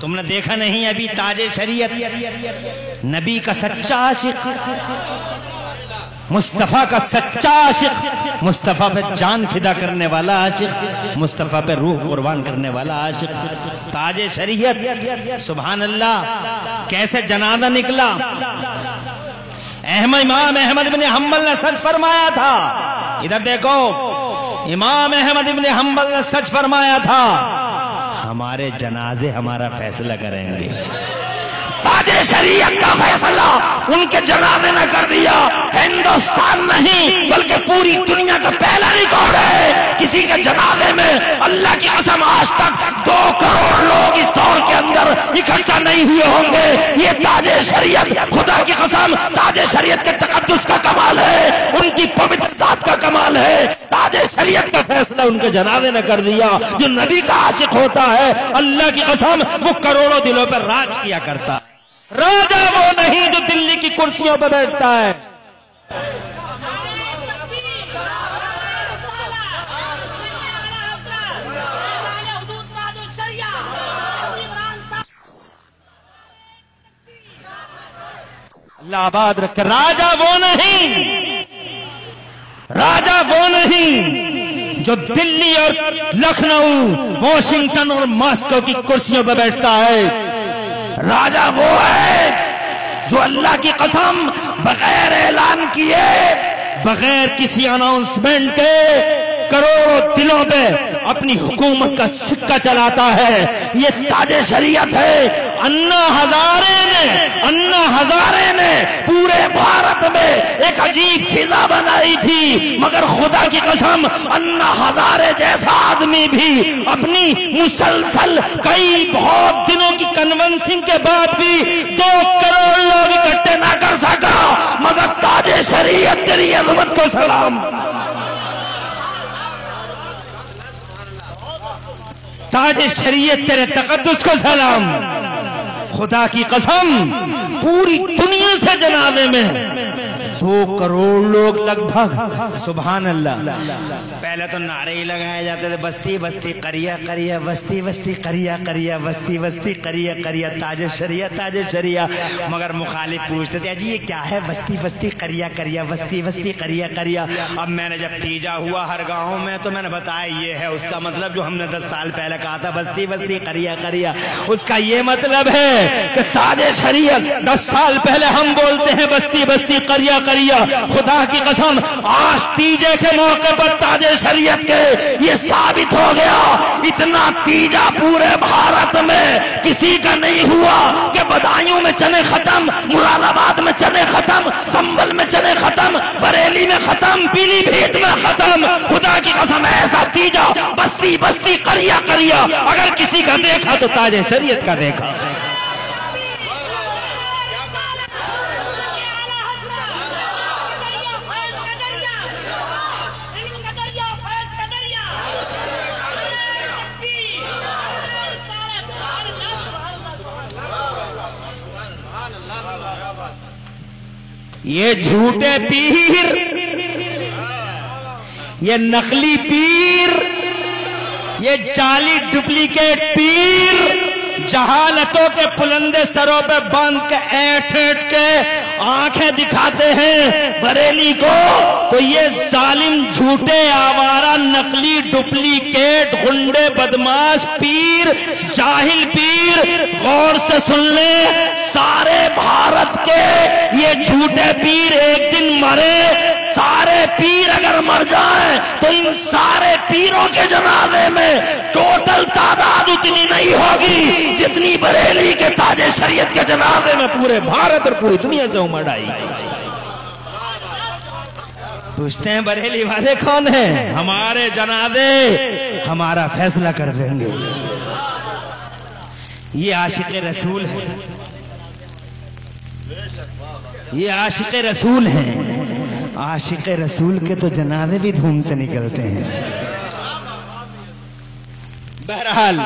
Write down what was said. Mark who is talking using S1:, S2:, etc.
S1: تم نے دیکھا نہیں ابھی تاج شریعت نبی کا سچا عاشق، مصطفیٰ کا سچا عاشق، مصطفیٰ پہ جان فدا کرنے والا عاشق، مصطفیٰ پہ روح قربان کرنے والا عاشق، تاج شریعت۔ سبحان اللہ، کیسے جنازہ نکلا۔ امام احمد بن حنبل نے سچ فرمایا تھا، ادھر دیکھو، امام احمد بن حنبل نے سچ فرمایا تھا، ہمارے جنازے ہمارا فیصلہ کریں گے۔ تاج شریعت کا فیصلہ ان کے جنازے نے کر دیا۔ ہندوستان نہیں بلکہ پوری دنیا کا پہلا ریکارڈ ہے، کسی کے جنازے میں اللہ کی قسم آج تک 2 کروڑ لوگ اس دور کے اندر اکٹھا نہیں ہوئے ہوں گے۔ یہ تاج شریعت، خدا کی قسم، تاج شریعت کے تقدس کا کمال ہے، ان کی پوتر ذات کا کمال ہے۔ تاج شریعت کا فیصلہ ان کے جنازے نے کر دیا۔ جو نبی کا عاشق ہوتا ہے، اللہ کی قسم، وہ کروڑوں دلوں پر راج کیا کرتا ہے۔ راجا وہ نہیں جو دلی کی کرسیوں پہ بیٹھتا ہے۔ اللہ آباد رکھے۔ راجا وہ نہیں، راجا وہ نہیں جو دلی اور لکھنؤ، واشنگٹن اور ماسکو کی کرسیوں پہ بیٹھتا ہے۔ راجا وہ ہے جو اللہ کی قسم بغیر اعلان کیے، بغیر کسی اناؤنسمنٹ کے کروڑوں دلوں پہ اپنی حکومت کا سکہ چلاتا ہے۔ یہ تاج شریعت ہے۔ انا ہزارے نے پورے بھارت میں ایک عجیب فضا بنائی تھی، مگر خدا کی قسم انا ہزارے جیسا آدمی بھی اپنی مسلسل کئی بہت دنوں کی کنونسنگ کے بعد بھی 2 کروڑ لوگ اکٹھے نہ کر سکا، مگر تاج شریعت تیری عظمت کو سلام، تاج شریعت تیرے تقدس کو سلام۔ خدا کی قسم پوری دنیا سے جنازے میں 2 کروڑ لوگ لگ بھگ۔ سبحان اللہ۔ پہلے تو نعرے ہی لگائے جاتے تھے، بستی بستی قریہ قریہ، بستی بستی قریہ قریہ، بستی بستی قریہ قریہ، تاج شریعت تاج شریعت۔ مگر مخالف پوچھتے تھے جی یہ کیا ہے، بستی بستی قریہ قریہ، بستی بستی قریہ قریہ۔ اب میں نے جب تیجا ہوا ہر گاؤں میں تو میں نے بتایا یہ ہے اس کا مطلب جو ہم نے 10 سال پہلے کہا تھا، بستی بستی قریہ قریہ۔ اس کا یہ مطلب ہے کہ تاج شریعت 10 سال پہلے ہم بولتے ہیں بستی بستی قریہ قریہ، خدا کی قسم آج تیجے کے موقع پر تاج شریعت کے یہ ثابت ہو گیا۔ اتنا تیجا پورے بھارت میں کسی کا نہیں ہوا کہ بدایوں میں چنے ختم، مراد آباد میں چنے ختم، سنبل میں چنے ختم، بریلی میں ختم، پیلی بھیت میں ختم۔ خدا کی قسم ایسا تیجا بستی بستی قریہ قریہ اگر کسی کا دیکھا تو تاج شریعت کا دیکھا۔ یہ جھوٹے پیر، یہ نقلی پیر، یہ جعلی ڈپلیکیٹ پیر جہالتوں کے پلندے سروں پہ باندھ کے اینٹ کے آنکھیں دکھاتے ہیں بریلی کو، تو یہ ظالم جھوٹے آوارہ نقلی ڈپلیکیٹ غنڈے بدماش پیر، جاہل پیر، غور سے سن لیں، سارے بھارت کے یہ جھوٹے پیر ایک دن مرے، سارے پیر اگر مر جائیں تو ان سارے پیروں کے جنازے میں ٹوٹل تعداد اتنی نہیں ہوگی جتنی بریلی کے تاج شریعت کے جنازے میں پورے بھارت اور پوری دنیا سے امڑ آئی۔ پوچھتے ہیں بریلی والے کون ہیں؟ ہمارے جنازے ہمارا فیصلہ کر دیں گے۔ یہ عاشق رسول ہے، یہ عاشق رسول ہیں۔ عاشق رسول کے تو جنازے بھی دھوم سے نکلتے ہیں۔ بہرحال